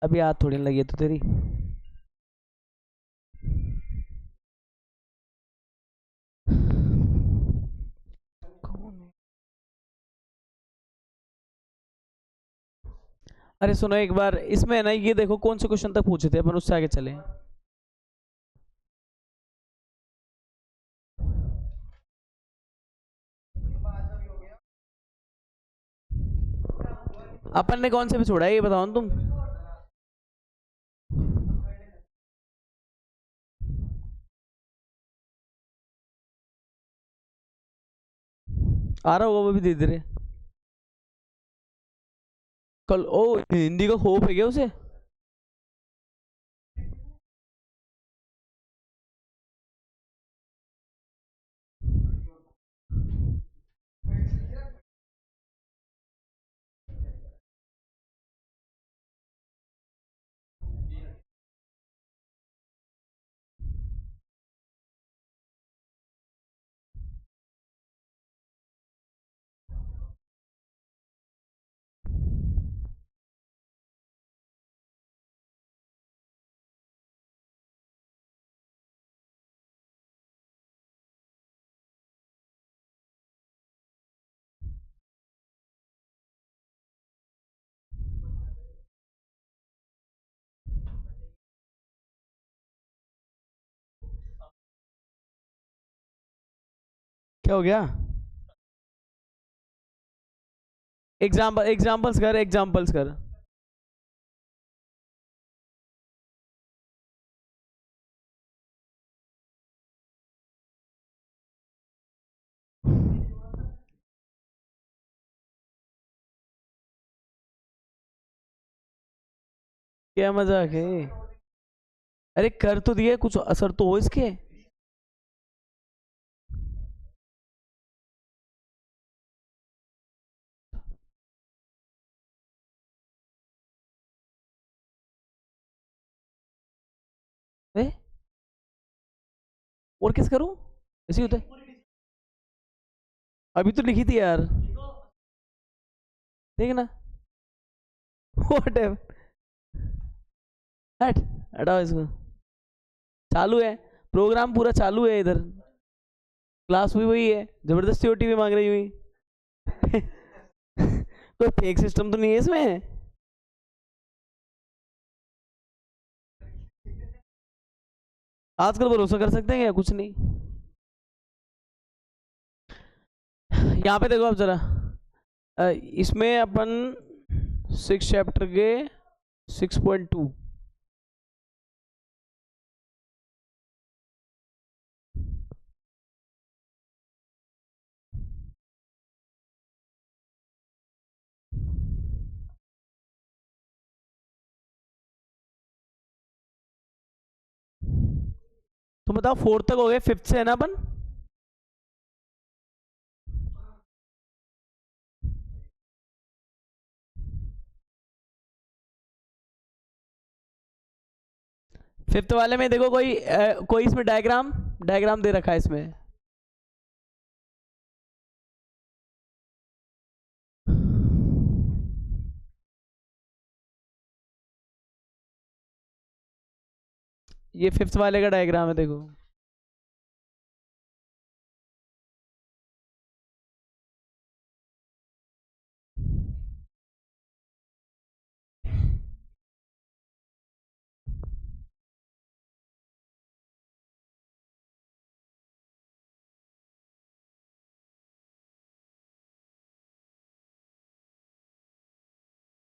अभी याद थोड़ी ना लगी है तो तेरी। कौन है? अरे सुनो एक बार, इसमें है ना, ये देखो कौन से क्वेश्चन तक पूछे थे अपन, उससे आगे चले। अपन ने कौन से पे छोड़ा है ये बताओ ना तुम। आ रहा होगा वो भी धीरे धीरे। कल ओ, हिंदी का होप है क्या उसे? क्या हो गया? एग्जाम्पल्स कर, एग्जाम्पल्स कर। क्या मजाक है? अरे कर तो दिए, कुछ असर तो हो इसके। ए? और किस करूं? ऐसे ही होता है। अभी तो लिखी थी यार। देख ना। व्हाट है? हट। हटाओ इसको। चालू है। प्रोग्राम पूरा चालू है इधर। क्लास भी वही है, जबरदस्ती ओटीपी मांग रही हुई। कोई फेक सिस्टम तो नहीं है इसमें? आजकल भरोसा कर सकते हैं क्या? कुछ नहीं। यहाँ पे देखो आप जरा। इसमें अपन 6 चैप्टर के 6.2। तो बताओ, फोर्थ तक हो गए, फिफ्थ से है ना अपन? फिफ्थ वाले में देखो, कोई इसमें डायग्राम डायग्राम दे रखा है इसमें। ये फिफ्थ वाले का डायग्राम है, देखो।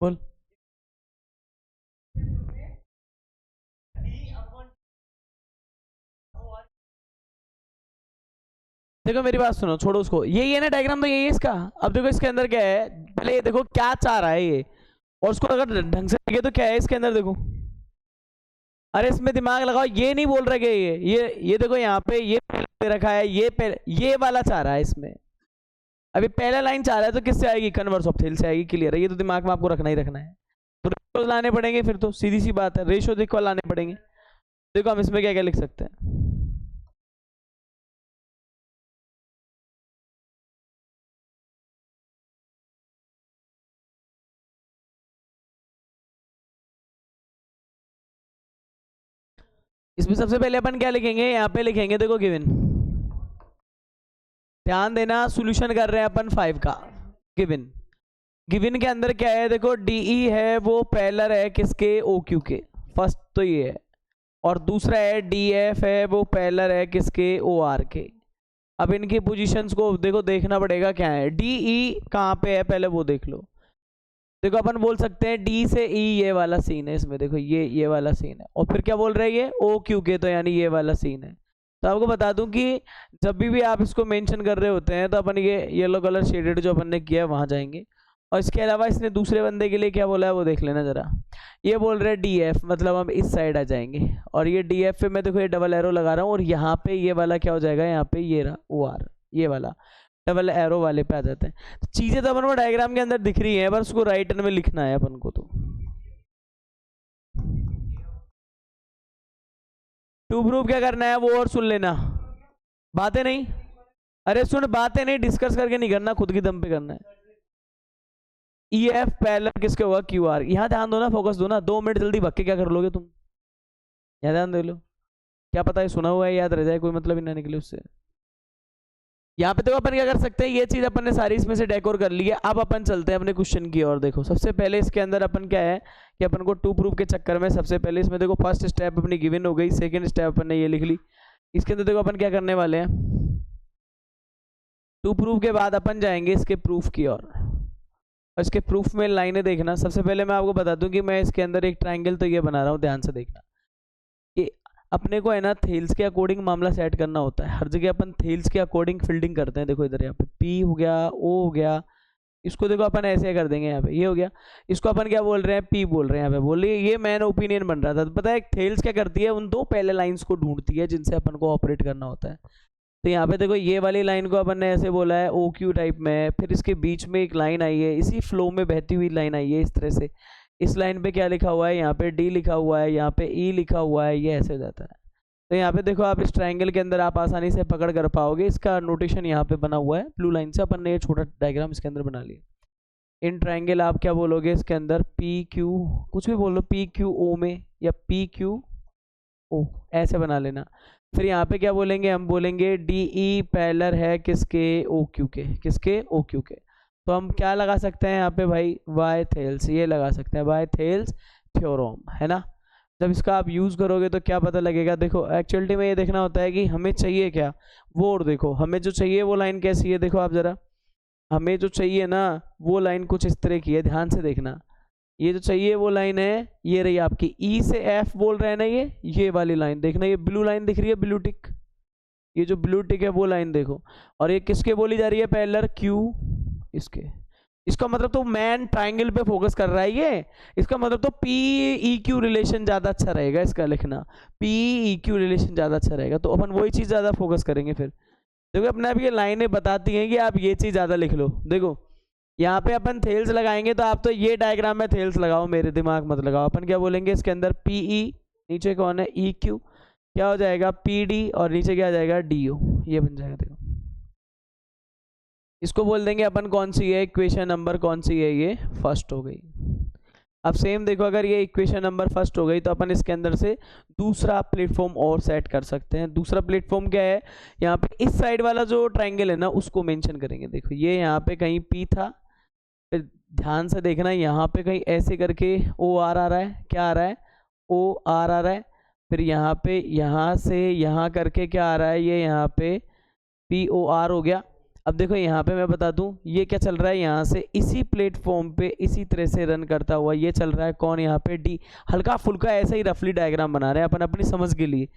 बोल। देखो मेरी बात सुनो, छोड़ो उसको, ये ना डायग्राम, तो यही है इसका। अब देखो इसके अंदर क्या है, पहले ये देखो क्या चाह रहा है ये, और उसको अगर ढंग से लगे तो क्या है इसके अंदर, देखो। अरे इसमें दिमाग लगाओ, ये नहीं बोल रहा कि ये देखो यहाँ पे ये पहले दे रखा है, ये वाला चाह रहा है इसमें। अभी पहला लाइन चाह रहा है तो किससे आएगी? कन्वर्स ऑफ थेल से आएगी, क्लियर है, ये तो दिमाग में आपको रखना ही रखना है। तो रेशो लाने पड़ेंगे, फिर तो सीधी सी बात है, रेशो देखो लाने पड़ेंगे। देखो हम इसमें क्या क्या लिख सकते हैं। इसमें सबसे पहले अपन क्या लिखेंगे, यहाँ पे लिखेंगे देखो गिवन, ध्यान देना सॉल्यूशन कर रहे हैं अपन 5 का। गिवन, गिवन के अंदर क्या है देखो, डीई है वो पैरेलल है किसके, ओ क्यू के, फर्स्ट तो ये है, और दूसरा है डीएफ है वो पैरेलल है किसके, ओ आर के। अब इनकी पोजीशंस को देखो देखना पड़ेगा क्या है, डीई कहाँ पे है पहले वो देख लो। देखो अपन बोल सकते हैं डी से ई ये वाला सीन है इसमें, देखो ये वाला सीन है, और फिर क्या बोल रहे हैं ये ओ क्यू के, तो यानी ये वाला सीन है। तो आपको बता दूं कि जब भी आप इसको मेंशन कर रहे होते हैं तो अपन ये येलो कलर शेडेड जो अपन ने किया है वहां जाएंगे। और इसके अलावा इसने दूसरे बंदे के लिए क्या बोला है वो देख लेना जरा। ये बोल रहे हैं डी एफ, मतलब हम इस साइड आ जाएंगे, और ये डी एफ पे मैं देखो ये डबल एरो लगा रहा हूँ, और यहाँ पे ये वाला क्या हो जाएगा, यहाँ पे ये रहा ओ आर, ये वाला डबल एरो वाले पे आ जाते हैं। तो चीजें तो अपन को डायग्राम के अंदर दिख रही है, बस उसको राइट में लिखना है अपन को। तो टू प्रूफ क्या करना है वो और सुन लेना, बातें नहीं, अरे सुन बातें नहीं, डिस्कस करके नहीं करना, खुद की दम पे करना है। ई एफ पैरेलल किसके होगा, क्यू आर। यहाँ ध्यान दो ना, फोकस दो ना, 2 मिनट जल्दी भग के क्या कर लोगे तुम, यहाँ ध्यान दे लो, क्या पता है सुना हुआ है याद रह जाए, कोई मतलब ही ना निकले उससे। यहाँ पे देखो अपन क्या कर सकते हैं, ये चीज अपन ने सारी इसमें से डेकोर कर ली है। अब अपन चलते हैं अपने क्वेश्चन की ओर। देखो सबसे पहले इसके अंदर अपन क्या है कि अपन को टू प्रूफ के चक्कर में सबसे पहले इसमें देखो फर्स्ट स्टेप अपनी गिवन हो गई, सेकंड स्टेप अपन ने ये लिख ली। इसके अंदर देखो अपन क्या करने वाले हैं, टू प्रूफ के बाद अपन जाएंगे इसके प्रूफ की ओर, और इसके प्रूफ में लाइनें देखना। सबसे पहले मैं आपको बता दूं कि मैं इसके अंदर एक ट्राइंगल तो ये बना रहा हूँ, ध्यान से देखना कि अपने को है ना थेल्स के अकॉर्डिंग मामला सेट करना होता है। हर जगह अपन थेल्स के अकॉर्डिंग फील्डिंग करते हैं। देखो इधर यहाँ पे पी हो गया, ओ हो गया, इसको देखो अपन ऐसे कर देंगे, यहाँ पे ये हो गया, इसको अपन क्या बोल रहे हैं, पी बोल रहे हैं। यहाँ पे बोलिए ये मैन ओपिनियन बन रहा था। तो पता है थेल्स क्या करती है, उन 2 पहले लाइंस को ढूंढती है जिनसे अपन को ऑपरेट करना होता है। तो यहाँ पे देखो ये वाली लाइन को अपन ने ऐसे बोला है ओ क्यू टाइप में, फिर इसके बीच में एक लाइन आई है, इसी फ्लो में बहती हुई लाइन आई है इस तरह से। इस लाइन पे क्या लिखा हुआ है, यहाँ पे डी लिखा हुआ है, यहाँ पे ई लिखा हुआ है, ये ऐसे हो जाता है। तो यहाँ पे देखो आप इस ट्राइंगल के अंदर आप आसानी से पकड़ कर पाओगे, इसका नोटेशन यहाँ पे बना हुआ है ब्लू लाइन से, अपन ने ये छोटा डायग्राम इसके अंदर बना लिया। इन ट्राइंगल आप क्या बोलोगे इसके अंदर, पी क्यू, कुछ भी बोलो, पी क्यू ओ में या पी क्यू ओ, ऐसे बना लेना। फिर यहाँ पे क्या बोलेंगे, हम बोलेंगे डी ई पैरेलल है किसके, ओ क्यू के, किसके, ओ क्यू के। तो हम क्या लगा सकते हैं यहाँ पे भाई, वाई थेल्स, ये लगा सकते हैं वाई थेल्स थ्योरम, है ना। जब इसका आप यूज़ करोगे तो क्या पता लगेगा, देखो एक्चुअलिटी में ये देखना होता है कि हमें चाहिए क्या वो, और देखो हमें जो चाहिए वो लाइन कैसी है, देखो आप ज़रा, हमें जो चाहिए ना वो लाइन कुछ इस तरह की है, ध्यान से देखना। ये जो चाहिए वो लाइन है, ये रही आपकी ई से एफ बोल रहे हैं ना, ये वाली लाइन देखना, ये ब्लू लाइन दिख रही है, ब्लू टिक, ये जो ब्लू टिक है वो लाइन देखो। और ये किसके बोली जा रही है, पैरेलल क्यू इसके। इसका मतलब तो मैन ट्राइंगल पे फोकस कर रहा है ये, इसका मतलब तो पी ई क्यू रिलेशन ज़्यादा अच्छा रहेगा इसका लिखना, पी ई क्यू रिलेशन ज़्यादा अच्छा रहेगा, तो अपन वही चीज़ ज़्यादा फोकस करेंगे। फिर देखो अपने आप ये लाइनें बताती हैं कि आप ये चीज़ ज़्यादा लिख लो। देखो यहाँ पे अपन थेल्स लगाएंगे तो आप तो ये डायग्राम में थेल्स लगाओ, मेरे दिमाग मत लगाओ। अपन क्या बोलेंगे इसके अंदर, पी ई, नीचे कौन है, ई क्यू, क्या हो जाएगा पी डी, और नीचे क्या आ जाएगा, डी ओ, ये बन जाएगा। देखो इसको बोल देंगे अपन कौन सी है, इक्वेशन नंबर कौन सी है, ये फर्स्ट हो गई। अब सेम देखो अगर ये इक्वेशन नंबर फर्स्ट हो गई तो अपन इसके अंदर से दूसरा प्लेटफॉर्म और सेट कर सकते हैं। दूसरा प्लेटफॉर्म क्या है, यहाँ पे इस साइड वाला जो ट्राइंगल है ना उसको मेंशन करेंगे। देखो ये यहाँ पे कहीं पी था, फिर ध्यान से देखना यहाँ पे कहीं ऐसे करके ओ आर आ रहा है, क्या आ रहा है, ओ आर आ रहा है, फिर यहाँ पे यहाँ से यहाँ करके क्या आ रहा है, ये यहाँ पे पी ओ आर हो गया। अब देखो यहाँ पे मैं बता दूं ये क्या चल रहा है, यहाँ से इसी प्लेटफॉर्म पे इसी तरह से रन करता हुआ ये चल रहा है कौन, यहाँ पे डी, हल्का फुल्का ऐसा ही रफली डायग्राम बना रहे हैं अपन अपनी समझ के लिए,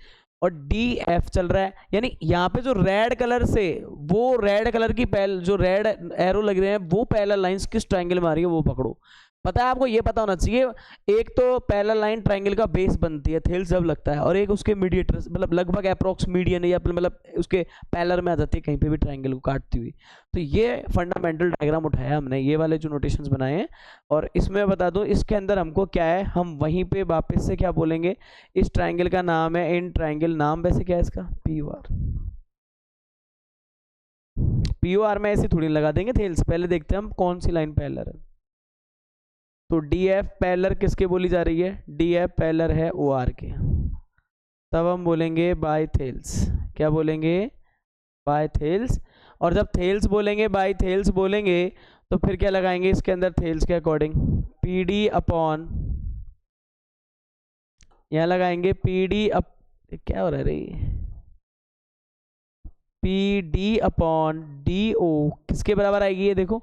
और डी एफ चल रहा है। यानी यहाँ पे जो रेड कलर से, वो रेड कलर की जो रेड एरो लग रहे हैं वो पैरेलल लाइंस किस ट्राइंगल में आ रही है वो पकड़ो। पता है आपको, ये पता होना चाहिए। एक तो पैरेलल लाइन ट्राइंगल का बेस बनती है, थेल्स जब लगता है, और एक उसके मीडिएटर मतलब लगभग अप्रोक्स मीडियन या मतलब उसके पैरेलल में आ जाती है कहीं पे भी ट्राइंगल को काटती हुई। तो ये फंडामेंटल डायग्राम उठाया हमने, ये वाले जो नोटेशंस बनाए हैं। और इसमें बता दूं इसके अंदर हमको क्या है, हम वहीं पे वापस से क्या बोलेंगे, इस ट्राइंगल का नाम है इन ट्राइंगल, नाम वैसे क्या है इसका, P O R. P O R में ऐसे थोड़ी लगा देंगे थेल्स, पहले देखते हैं हम कौन सी लाइन पैरेलल है। तो डी एफ पैरेलल किसके बोली जा रही है, डी एफ पैरेलल है ओ आर के। तब हम बोलेंगे बाय थेल्स। क्या बोलेंगे? By Thales. और जब थेल्स बोलेंगे, बाय थेल्स बोलेंगे, तो फिर क्या लगाएंगे इसके अंदर थेल्स के अकॉर्डिंग? पी डी अपॉन, यहाँ लगाएंगे पी डी अप, क्या हो रहा है रे, P D upon D O किसके बराबर आएगी? ये देखो,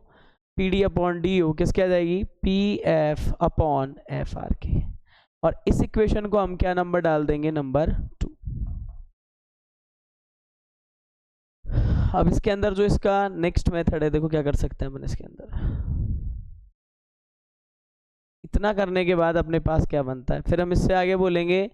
P D upon D O किसके आ जाएगी? P F upon F R के। और इस इक्वेशन को हम क्या नंबर डाल देंगे? नंबर 2। अब इसके अंदर जो इसका नेक्स्ट मेथड है, देखो क्या कर सकते हैं अपन इसके अंदर। इतना करने के बाद अपने पास क्या बनता है? फिर हम इससे आगे बोलेंगे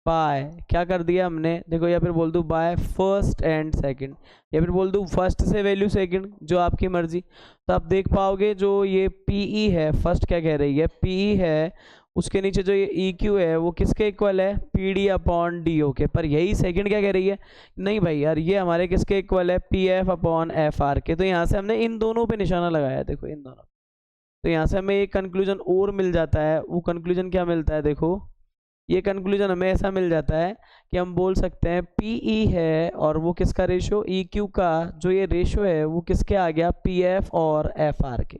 बाय, क्या कर दिया हमने, देखो, या फिर बोल दूं बाय फर्स्ट एंड सेकंड, या फिर बोल दूं फर्स्ट से वैल्यू सेकंड, जो आपकी मर्जी। तो आप देख पाओगे जो ये पीई है, फर्स्ट क्या कह रही है? पीई है, उसके नीचे जो ये ई क्यू है वो किसके इक्वल है? P D upon D O के। पर यही सेकंड क्या कह रही है? नहीं भाई यार, ये हमारे किसके इक्वल है? P F upon F R के। तो यहाँ से हमने इन दोनों पे निशाना लगाया, देखो इन दोनों। तो यहाँ से हमें एक कंक्लूजन और मिल जाता है। वो कंक्लूजन क्या मिलता है? देखो, ये कंक्लूजन हमें ऐसा मिल जाता है कि हम बोल सकते हैं पीई है, और वो किसका रेशो? ई क्यू का जो ये रेशो है वो किसके आ गया? पी एफ और एफ आर के।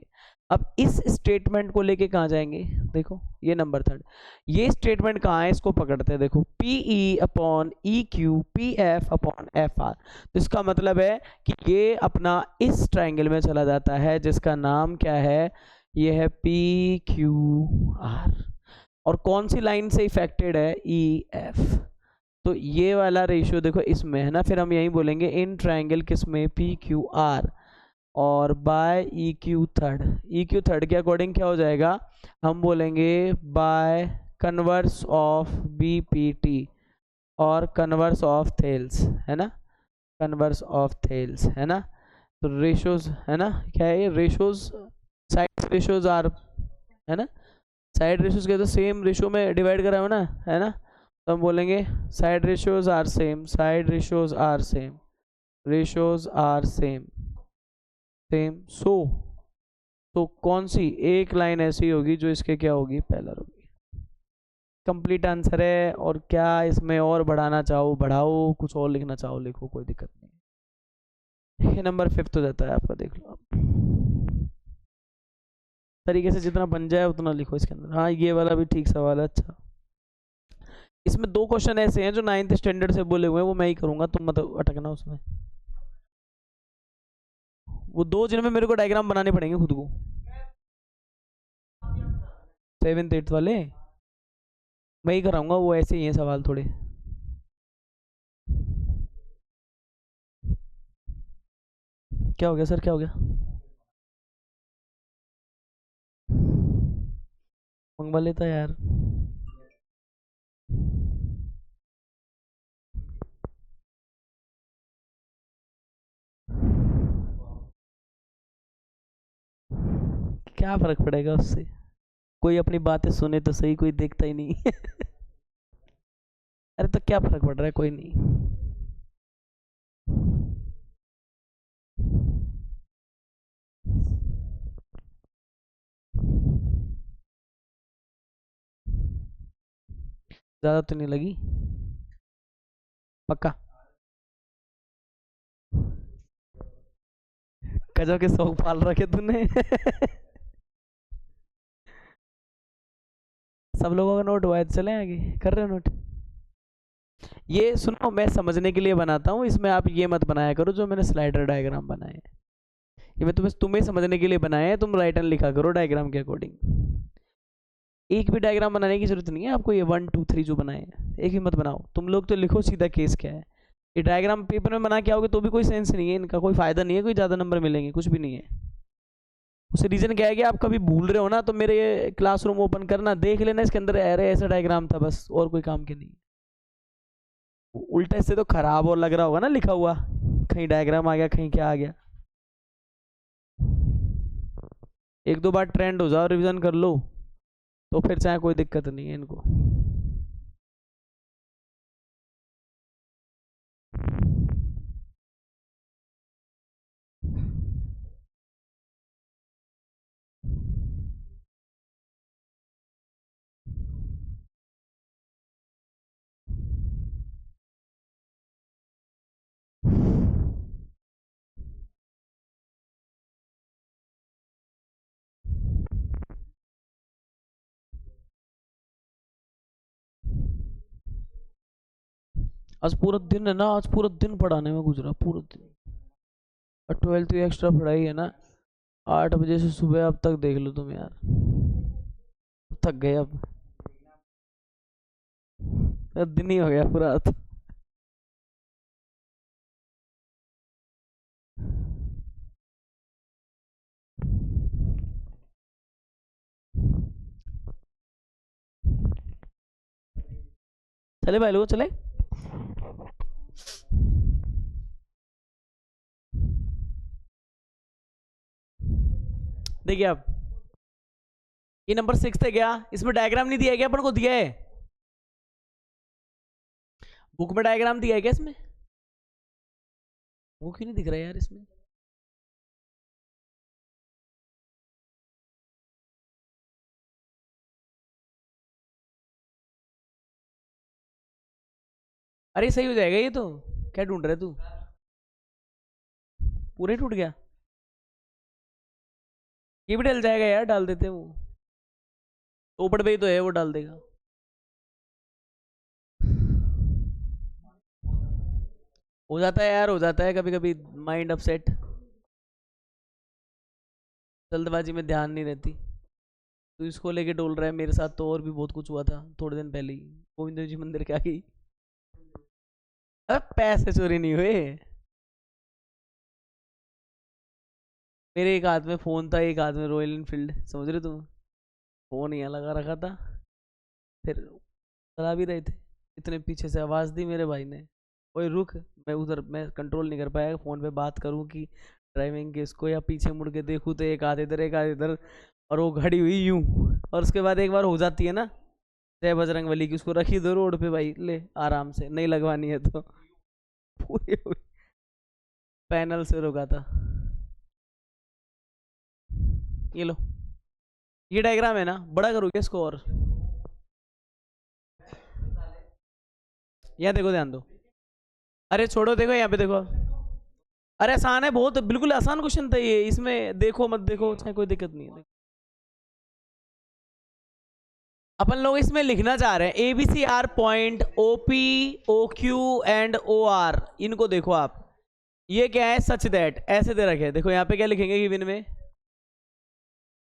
अब इस स्टेटमेंट को लेके कहाँ जाएंगे? देखो, ये नंबर 3, ये स्टेटमेंट कहाँ है? इसको पकड़ते हैं। देखो, PE upon E Q P F upon F R. तो इसका मतलब है कि ये अपना इस ट्राइंगल में चला जाता है, जिसका नाम क्या है? ये है पी क्यू आर। और कौन सी लाइन से इफेक्टेड है? E F. तो ये वाला रेशियो देखो इसमें है ना। फिर हम यही बोलेंगे इन ट्राइंगल किसमें? P Q R. और by E Q third, E Q third के अकॉर्डिंग क्या हो जाएगा? हम बोलेंगे by converse of B P T और कन्वर्स ऑफ थेल्स, है ना, कन्वर्स ऑफ थेल्स, है ना। तो रेशियोज है ना, क्या है ये? रेशियोज, साइड रेशियोज आर, है ना, साइड रेशियोज के तो सेम रेशियो में डिवाइड करा हो ना, है ना। तो हम बोलेंगे side ratios are same, side ratios are same, ratios are same, same. तो कौन सी एक लाइन ऐसी होगी जो इसके क्या होगी? पैरेलल होगी। कंप्लीट आंसर है। और क्या इसमें और बढ़ाना चाहो बढ़ाओ, कुछ और लिखना चाहो लिखो, कोई दिक्कत नहीं। ये नंबर 5 हो जाता है आपका, देख लो आप तरीके से, जितना बन जाए उतना लिखो इसके अंदर। हाँ, ये वाला भी ठीक सवाल है। अच्छा, इसमें 2 क्वेश्चन ऐसे हैं जो 9th स्टैंडर्ड से बोले हुए हैं, वो मैं ही करूंगा, तुम मत अटकना उसमें। वो 2 जिनमें मेरे को डायग्राम बनाने पड़ेंगे खुद को, 7th 8th वाले मैं ही कराऊंगा। वो ऐसे ही हैं सवाल थोड़े। क्या हो गया सर, क्या हो गया? मंगवा लेता यार। क्या फर्क पड़ेगा उससे? कोई अपनी बातें सुने तो सही, कोई देखता ही नहीं। अरे तो क्या फर्क पड़ रहा है, कोई नहीं। ज्यादा तो नहीं लगी? पक्का? गजब के शौक पाल रखे तूने। सब लोगों का नोट हुआ है तो चले आगे, कर रहे हो नोट? ये सुनो, मैं समझने के लिए बनाता हूँ, इसमें आप ये मत बनाया करो जो मैंने स्लाइडर डायग्राम बनाए हैं। ये मैं तुम्हें समझने के लिए बनाए हैं, तुम राइट एंड लिखा करो डायग्राम के अकॉर्डिंग। एक भी डायग्राम बनाने की जरूरत नहीं है आपको, ये 1 2 3 जो बनाए हैं एक भी मत बनाओ। तुम लोग तो लिखो सीधा केस क्या है। ये डायग्राम पेपर में बना के आओगे तो भी कोई सेंस नहीं है, इनका कोई फायदा नहीं है, कोई ज़्यादा नंबर मिलेंगे, कुछ भी नहीं है। उसे रीज़न क्या है कि आप कभी भूल रहे हो ना, तो मेरे क्लासरूम ओपन करना, देख लेना, इसके अंदर अरे ऐसा डायग्राम था, बस, और कोई काम के नहीं। उल्टा इससे तो खराब और लग रहा होगा ना लिखा हुआ, कहीं डायग्राम आ गया, कहीं क्या आ गया। एक दो बार ट्रेंड हो जाओ, रिवीजन कर लो, तो फिर चाहे कोई दिक्कत नहीं है इनको। आज पूरा दिन है ना, आज पूरा दिन पढ़ाने में गुजरा, पूरा दिन। और 12th की एक्स्ट्रा पढ़ाई है ना, 8 बजे से सुबह अब तक देख लो तुम यार, थक गए अब दिन ही हो गया पूरा आज। चले भाई लोग चले। देखिए अब ये नंबर 6 है क्या, इसमें डायग्राम नहीं दिया गया, अपन को दिया है बुक में, डायग्राम दिया है क्या इसमें, वो क्यों नहीं दिख रहा है यार इसमें। अरे सही हो जाएगा ये तो, क्या ढूंढ रहे तू, पूरे टूट गया, ये भी डल जाएगा यार, डाल देते वो, ऊपर पे ही तो है, वो डाल देगा। हो जाता है यार, हो जाता है कभी कभी, माइंड अपसेट, जल्दबाजी में ध्यान नहीं रहती। तो इसको लेके डोल रहा है, मेरे साथ तो और भी बहुत कुछ हुआ था थोड़े दिन पहले ही, गोविंद जी मंदिर क्या गई। अब पैसे चोरी नहीं हुए, मेरे एक हाथ में फोन था, एक हाथ में रॉयल इनफील्ड, समझ रहे तुम, फोन यहाँ लगा रखा था, फिर चला भी रहे थे, इतने पीछे से आवाज़ दी मेरे भाई ने, ओए रुक, मैं उधर, मैं कंट्रोल नहीं कर पाया फ़ोन पे बात करूं कि ड्राइविंग के इसको, या पीछे मुड़ के देखूं तो एक हाथ इधर एक हाथ इधर, और वो घड़ी हुई यूं, और उसके बाद एक बार हो जाती है ना जय बजरंग बली की, उसको रखी दो रोड पे भाई, ले आराम से, नहीं लगवानी है तो पूरी पैनल से रोका था। ये लो, ये डायग्राम है ना, बड़ा करोगे इसको, और यहाँ देखो, ध्यान दो, अरे छोड़ो, देखो यहाँ पे देखो, अरे आसान है बहुत, बिल्कुल आसान क्वेश्चन था ये, इसमें देखो मत देखो चाहे कोई दिक्कत नहीं है। अपन लोग इसमें लिखना चाह रहे हैं ABCR point OP OQ and OR, इनको देखो आप, ये क्या है, सच दैट, ऐसे दे रखे, देखो यहाँ पे क्या लिखेंगे गिवन में,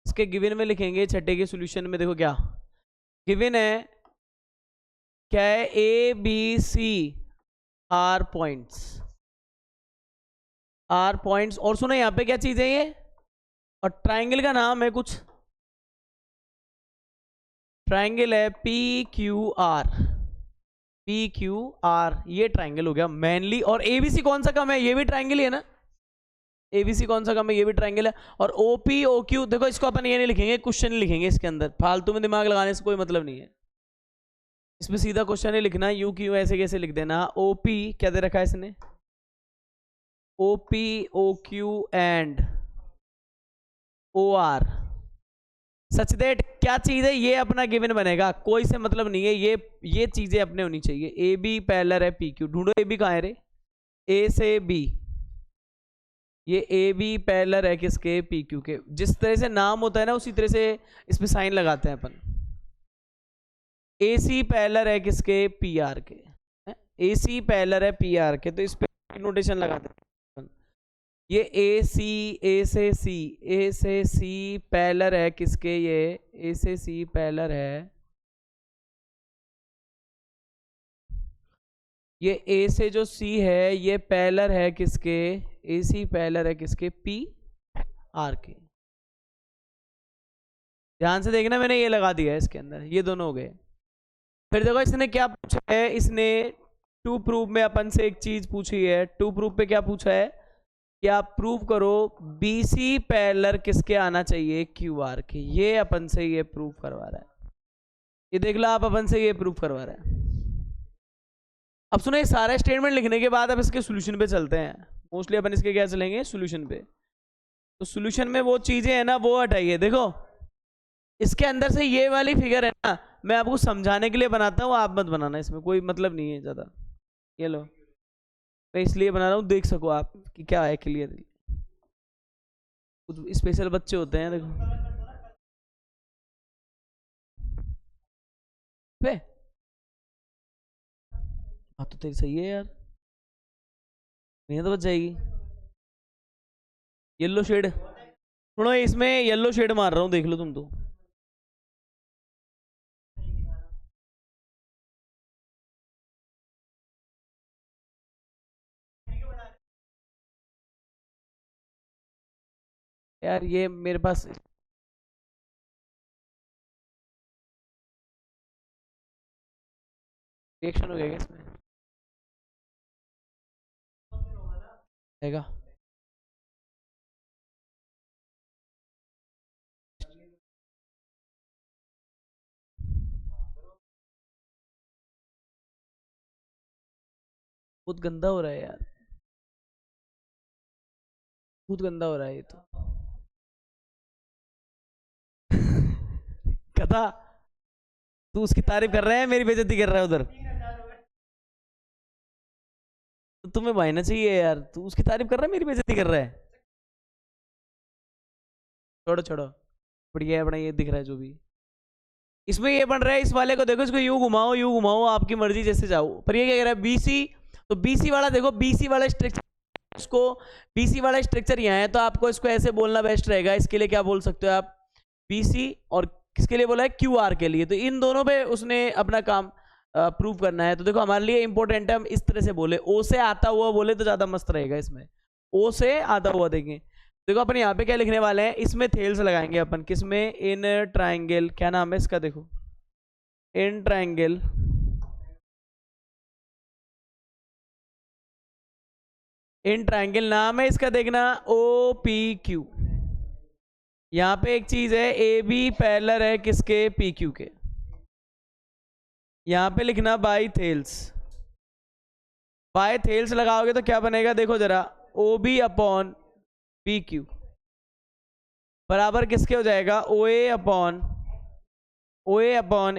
इसके गिवन में लिखेंगे छठे के सॉल्यूशन में, देखो क्या गिवन है, क्या है, ABCR पॉइंट्स, और सुनो यहाँ पे क्या चीज है ये, और ट्राइंगल का नाम है कुछ, ट्राइंगल है PQR, ये ट्राइंगल हो गया मेनली, और ABC कौन सा कम है, ये भी ट्राइंगल ही है ना, ABC कौन सा कम है, ये भी ट्राइंगल है, और OP OQ देखो, इसको अपन ये नहीं लिखेंगे, क्वेश्चन नहीं लिखेंगे इसके अंदर, फालतू में दिमाग लगाने से कोई मतलब नहीं है, इसमें सीधा क्वेश्चन ही लिखना, UQ ऐसे कैसे लिख देना, OP क्या दे रखा है इसने, OP OQ and OR, such that क्या चीज है, ये अपना गिवन बनेगा, कोई से मतलब नहीं है, ये चीजें अपने होनी चाहिए, AB पैरेलल है PQ, ढूंढो AB कहाँ है रे, A से B, ये AB पैरेलल है किसके, PQ के, जिस तरह से नाम होता है ना उसी तरह से इसमें साइन लगाते हैं अपन, AC पैरेलल है किसके, PR के, AC पैरेलल है PR के, तो इस पे नोटेशन लगाते हैं, ये A से C पैरेलल है किसके, ये A से C पैरेलल है, ये A से जो C है ये पैरेलल है किसके, AC पैरेलल है किसके, PR के, ध्यान से देखना, मैंने ये लगा दिया है इसके अंदर, ये दोनों हो गए। फिर देखो इसने क्या पूछा है, इसने टू प्रूफ में अपन से एक चीज पूछी है, टू प्रूफ पे क्या पूछा है कि आप प्रूव करो BC पैरेलल किसके आना चाहिए, QR के, ये अपन से ये प्रूव करवा रहा है, ये देख लो आप, अपन से ये प्रूव करवा रहा है। अब सुनो, ये सारा स्टेटमेंट लिखने के बाद अब इसके सॉल्यूशन पे चलते हैं, मोस्टली अपन इसके क्या चलेंगे, सॉल्यूशन पे, तो सॉल्यूशन में वो चीजें है ना वो हटाइए, देखो इसके अंदर से ये वाली फिगर है ना, मैं आपको समझाने के लिए बनाता हूँ, आप मत बनाना, इसमें कोई मतलब नहीं है ज्यादा, ये लो, मैं इसलिए बना रहा हूँ देख सको आप कि क्या है, क्लियर, कुछ स्पेशल बच्चे होते हैं देखो पे, हाँ तो तेरी सही है यार, नहीं तो बच जाएगी। येलो शेड, सुनो इसमें येलो शेड मार रहा हूँ, देख लो तुम तो। यार ये मेरे पास रिएक्शन हो गया क्या इसमें? हैगा। बहुत गंदा हो रहा है यार, बहुत गंदा हो रहा है ये तो। कथा, तू उसकी तारीफ कर रहा है, मेरी बेइज्जती कर रहा है उधर। तो तुम्हें बहाना चाहिए यार, तू उसकी तारीफ कर रहा है, मेरी बेइज्जती कर रहा है। छोड़ो छोड़ो, बढ़िया है अपना, ये दिख रहा है जो भी। इसमें ये बन रहा है, इस वाले को देखो, इसको यूं घुमाओ, आपकी मर्जी जैसे जाओ। पर ये क्या कह रहा है, बीसी। तो बीसी वाला देखो, बीसी वाला स्ट्रक्चर, इसको बीसी वाला स्ट्रक्चर यहाँ है, तो आपको इसको ऐसे बोलना बेस्ट रहेगा। इसके लिए क्या बोल सकते हो आप, बीसी, और किसके लिए बोला है, क्यू आर के लिए। तो इन दोनों पे उसने अपना काम प्रूव करना है। तो देखो हमारे लिए इंपॉर्टेंट है हम इस तरह से बोले, ओ से आता हुआ बोले तो ज्यादा मस्त रहेगा। इसमें ओ से आता हुआ देंगे। देखो अपन यहाँ पे क्या लिखने वाले हैं, इसमें थेल्स लगाएंगे अपन, किसमें, इन ट्राइंगल, क्या नाम है इसका देखो, इन ट्राइंगल, इन ट्राइंगल नाम है इसका, देखना ओ पी क्यू। यहाँ पे एक चीज है, ए बी पैरेलल है किसके, पी क्यू के। यहाँ पे लिखना बाई थेल्स, बाय थेल्स लगाओगे तो क्या बनेगा, देखो जरा, O B upon P Q बराबर किसके हो जाएगा, ओ ए अपॉन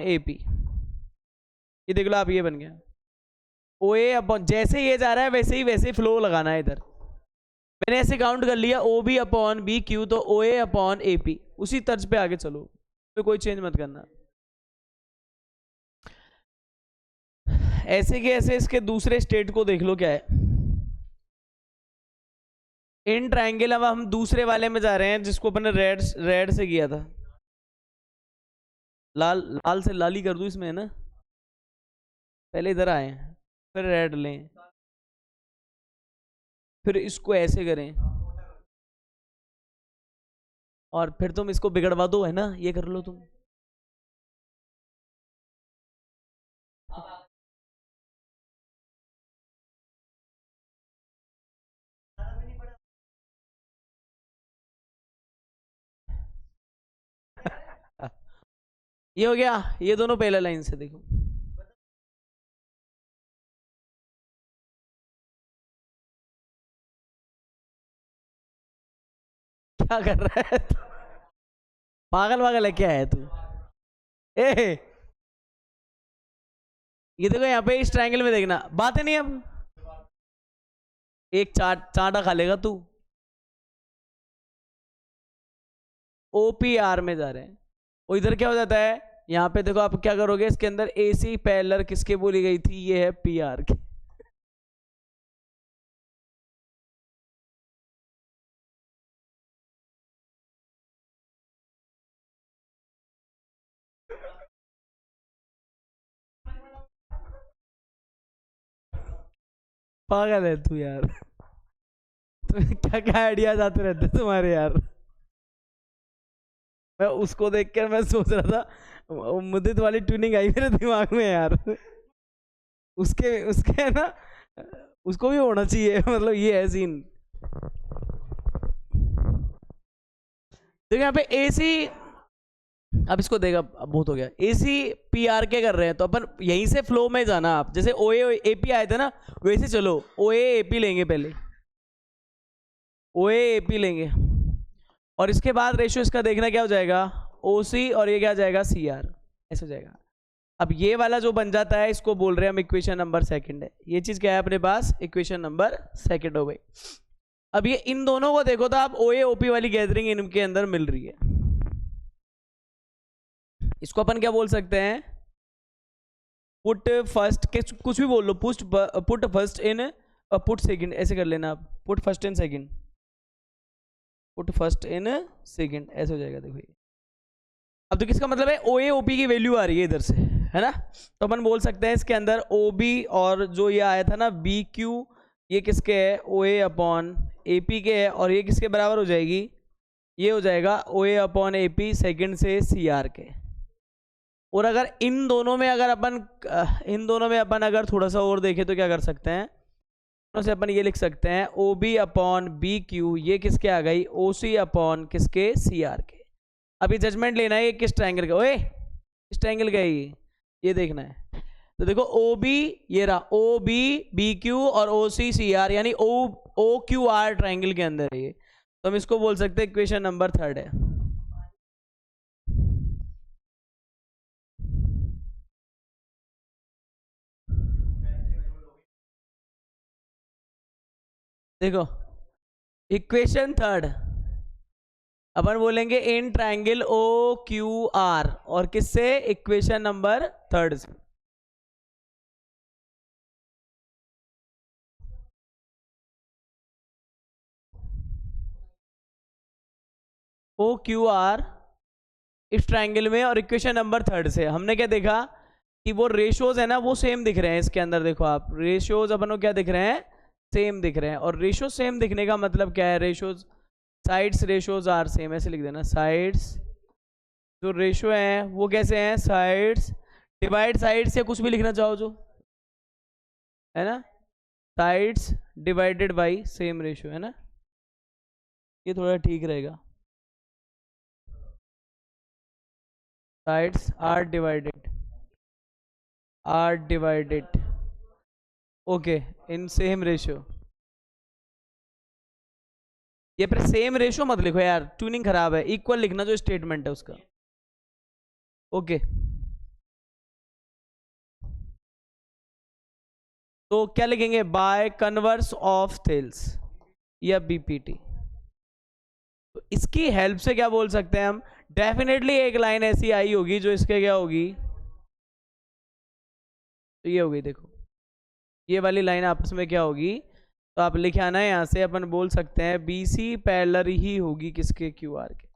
ए पी। ये देख लो आप, ये बन गया ओ ए अपॉन, जैसे ये जा रहा है वैसे ही फ्लो लगाना है इधर। मैंने ऐसे काउंट कर लिया, O B upon B Q, तो O A upon A P, उसी तर्ज पे आगे चलो, तो कोई चेंज मत करना। ऐसे के ऐसे इसके दूसरे स्टेट को देख लो क्या है, इन ट्राइंगल। अब हम दूसरे वाले में जा रहे हैं, जिसको अपने रेड से किया था, लाल लाल से लाली कर दूं इसमें, है ना। पहले इधर आए, फिर रेड लें, फिर इसको ऐसे करें, और फिर तुम इसको बिगड़वा दो, है ना, ये कर लो तुम। ये हो गया, ये दोनों पहले लाइन से देखो, क्या कर रहा है तू? पागल पागल है क्या है तू? ए, ये देखो यहाँ पे इस ट्रायंगल में देखना, बात है नहीं। अब एक चाटा खा लेगा तू। ओपीआर में जा रहे हैं, और इधर क्या हो जाता है, यहाँ पे देखो आप क्या करोगे, इसके अंदर एसी पैरेलल किसके बोली गई थी, ये है पीआर की। पागल है तू यार। क्या क्या आइडियाज आते रहते तुम्हारे यार। मैं उसको देखकर मैं सोच रहा था, मुद्दित वाली ट्यूनिंग आई मेरे दिमाग में यार। उसके उसके है ना, उसको भी होना चाहिए। मतलब ये है सीन। देखो यहाँ पे एसी, अब इसको देगा, अब बहुत हो गया। एसी पी आर के कर रहे हैं, तो अपन यहीं से फ्लो में जाना। आप जैसे ओ ए पी आए थे ना, वैसे चलो, ओ ए पी लेंगे पहले, ओ ए पी लेंगे, और इसके बाद रेशियो इसका देखना क्या हो जाएगा, ओ सी, और ये क्या जाएगा, सी आर, ऐसे हो जाएगा। अब ये वाला जो बन जाता है, इसको बोल रहे हैं हम इक्वेशन नंबर सेकंड है। ये चीज क्या है अपने पास, इक्वेशन नंबर सेकंड हो गई। अब ये इन दोनों को देखो तो आप ओ ए ओ पी वाली गैदरिंग इनके अंदर मिल रही है। इसको अपन क्या बोल सकते हैं, पुट फर्स्ट के कुछ भी बोल लो, put first in put second, ऐसे कर लेना आप, put first in second, put first in second, ऐसे हो जाएगा। देखो ये अब तो किसका मतलब है, ओ ए ओ पी की वैल्यू आ रही है इधर से, है ना। तो अपन बोल सकते हैं इसके अंदर ओ बी और जो ये आया था ना बी क्यू, ये किसके है, ओ ए अपॉन ए पी के है, और ये किसके बराबर हो जाएगी, ये हो जाएगा ओ ए अपॉन ए पी सेकेंड से सी आर के। और अगर इन दोनों में अपन अगर थोड़ा सा और देखें तो क्या कर सकते हैं, से अपन ये लिख सकते हैं O B upon B Q, ये किसके आ गई, ओ सी अपॉन किसके, सी आर के। अभी जजमेंट लेना है ये किस ट्रायंगल का, ओए किस ट्रायंगल का है ये देखना है। तो देखो ओ बी, ये रहा ओ बी बी क्यू और ओ सी सी आर, यानी ओ क्यू आर ट्रायंगल के अंदर है ये। तो हम इसको बोल सकते हैं इक्वेशन नंबर 3 है। देखो इक्वेशन 3 अपन बोलेंगे in triangle O Q R, और किससे, इक्वेशन नंबर 3 से। ओ क्यू आर इस ट्रायंगल में, और इक्वेशन नंबर 3 से हमने क्या देखा कि वो रेशियोज है ना वो सेम दिख रहे हैं इसके अंदर। देखो आप रेशियोज अपन को क्या दिख रहे हैं, सेम दिख रहे हैं। और रेशियो सेम दिखने का मतलब क्या है, ratios sides ratios are same, ऐसे लिख देना, साइड्स जो रेशियो है वो कैसे हैं, साइड्स डिवाइड साइड्स, या कुछ भी लिखना चाहो जो है ना, sides divided by same ratio, है ना, ये थोड़ा ठीक रहेगा। Sides are divided okay in same ratio. ये पर सेम रेशियो मत लिखो यार, ट्यूनिंग खराब है, इक्वल लिखना जो स्टेटमेंट है उसका। ओके तो क्या लिखेंगे, बाय कन्वर्स ऑफ थेल्स या बीपीटी। तो इसकी हेल्प से क्या बोल सकते हैं हम, डेफिनेटली एक लाइन ऐसी आई होगी जो इसके क्या होगी, तो ये होगी। देखो ये वाली लाइन आपस में क्या होगी, तो आप लिखे आना है, यहां से अपन बोल सकते हैं बी सी पैरेलल ही होगी किसके, क्यू आर के।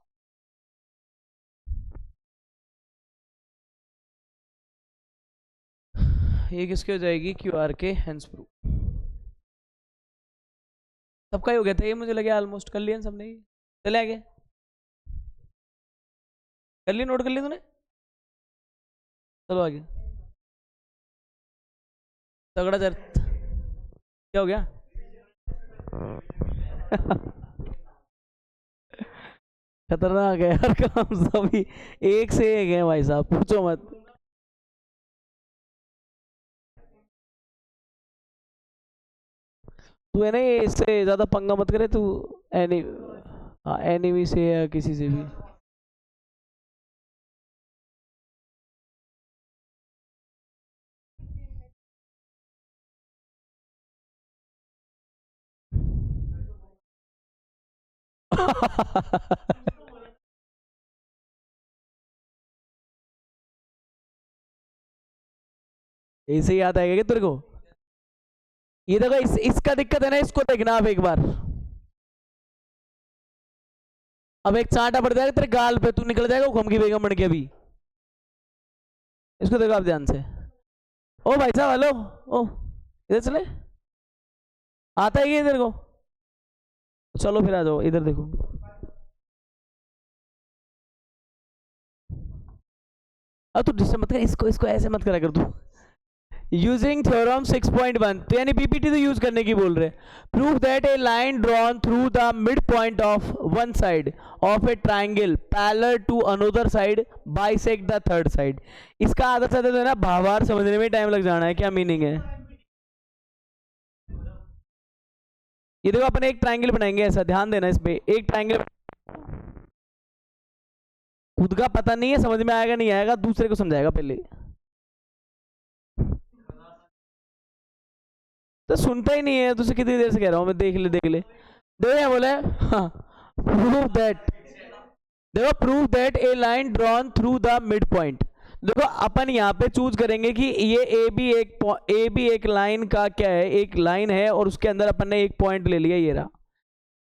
ये किसके हो जाएगी, क्यू आर के, हेंस प्रूफ। सबका ही हो गया था ये, मुझे लगे ऑलमोस्ट कर लिया सबने। चले आगे, कर ली, नोट कर ली तूने, चलो आगे। तगड़ा दर्द क्या हो गया खतरनाक है यार काम, सभी एक से एक है भाई साहब, पूछो मत। तू है ना ये, इससे ज्यादा पंगा मत करे तू, एनी हाँ एनिमी से या किसी से भी। ऐसे ही याद आएगा क्या तेरे को, ये देखो इसका दिक्कत है ना, इसको देखना आप एक बार। अब एक चांटा पड़ जाएगा तेरे गाल पे, तू निकल जाएगा घूम की बेगम बन के अभी। इसको देखो आप ध्यान से। ओ भाई साहब हेलो, ओ इधर चले, आता है ये इधर को, चलो फिर आ जाओ इधर देखो। अब तू डिस्टर्ब मत कर, इसको ऐसे मत करा कर तू। यूजिंग थ्योरम 6.1, तो यानी पीपीटी तो यूज करने की बोल रहे हैं। Prove that a line drawn through the mid point of one side of a triangle parallel to another side bisect the third side. इसका आधा से ज्यादा ना भावार्थ समझने में टाइम लग जाना है, क्या मीनिंग है। ये देखो अपन एक ट्राइंगल बनाएंगे, ऐसा ध्यान देना इस पे, एक ट्राइंगल खुद का पता नहीं है, समझ में आएगा नहीं आएगा, दूसरे को समझाएगा पहले। तो सुनता ही नहीं है, तुझसे कितनी देर से कह रहा हूं मैं, देख ले देख ले देख बोले। हाँ प्रूव दैट, देखो prove that a line drawn through the mid point, देखो अपन यहाँ पे चूज करेंगे कि ये ए बी एक लाइन का क्या है, एक लाइन है और उसके अंदर अपन ने एक पॉइंट ले लिया, ये रहा।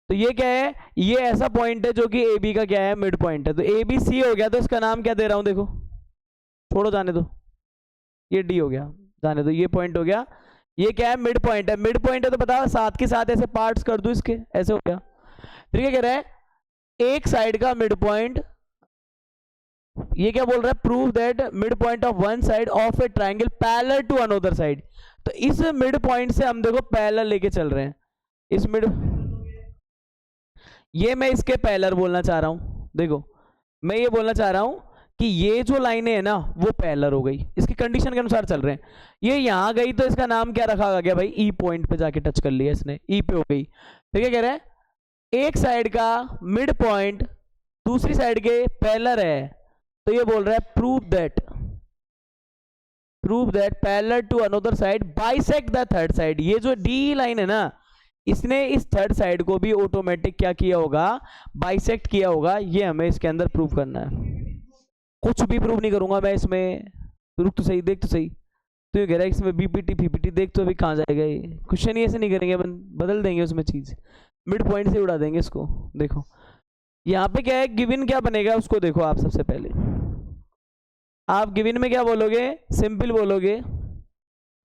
तो ये क्या है, ये ऐसा पॉइंट है जो कि ए बी का क्या है, मिड पॉइंट है। तो ए बी सी हो गया, तो इसका नाम क्या दे रहा हूं, देखो छोड़ो जाने दो, ये डी हो गया, जाने दो, ये पॉइंट हो गया। ये क्या है, मिड पॉइंट है। मिड पॉइंट है तो बताओ, साथ के साथ ऐसे पार्ट्स कर दूं इसके, ऐसे हो गया। फिर क्या कह रहा है, एक साइड का मिड पॉइंट, ये क्या बोल रहा है, prove that mid point of one side of a triangle parallel to another side. तो इस मिड पॉइंट से हम देखो पैरेलल लेके चल रहे हैं, इस मिड, ये मैं इसके पैरेलल बोलना चाह रहा हूं। देखो मैं ये बोलना चाह रहा हूं कि ये जो लाइनें है ना वो पैरेलल हो गई, इसकी कंडीशन के अनुसार चल रहे हैं। ये यहां गई तो इसका नाम क्या रखा गया भाई, ई पॉइंट पे जाके टच कर लिया इसने, ई पे हो गई। तो क्या कह रहा है, एक साइड का मिड पॉइंट दूसरी साइड के पैरेलल है, तो ये बोल रहा है prove that parallel to another side bisect the third side. ये जो डी लाइन है ना, इसने इस थर्ड साइड को भी ऑटोमेटिक क्या किया होगा, बाइसेक्ट किया होगा। ये हमें इसके अंदर प्रूव करना है। कुछ भी प्रूव नहीं करूंगा मैं इसमें, रुक तो सही, देख तो सही। तो ये कह रहा है इसमें बीपीटी फीपीटी, देख तो अभी कहाँ जाएगा ये क्वेश्चन। ये ऐसे नहीं करेंगे अपन, बदल देंगे उसमें चीज, मिड पॉइंट से उड़ा देंगे इसको। देखो यहाँ पे क्या है, गिवन क्या बनेगा उसको देखो आप। सबसे पहले आप गिवन में क्या बोलोगे, सिंपल बोलोगे,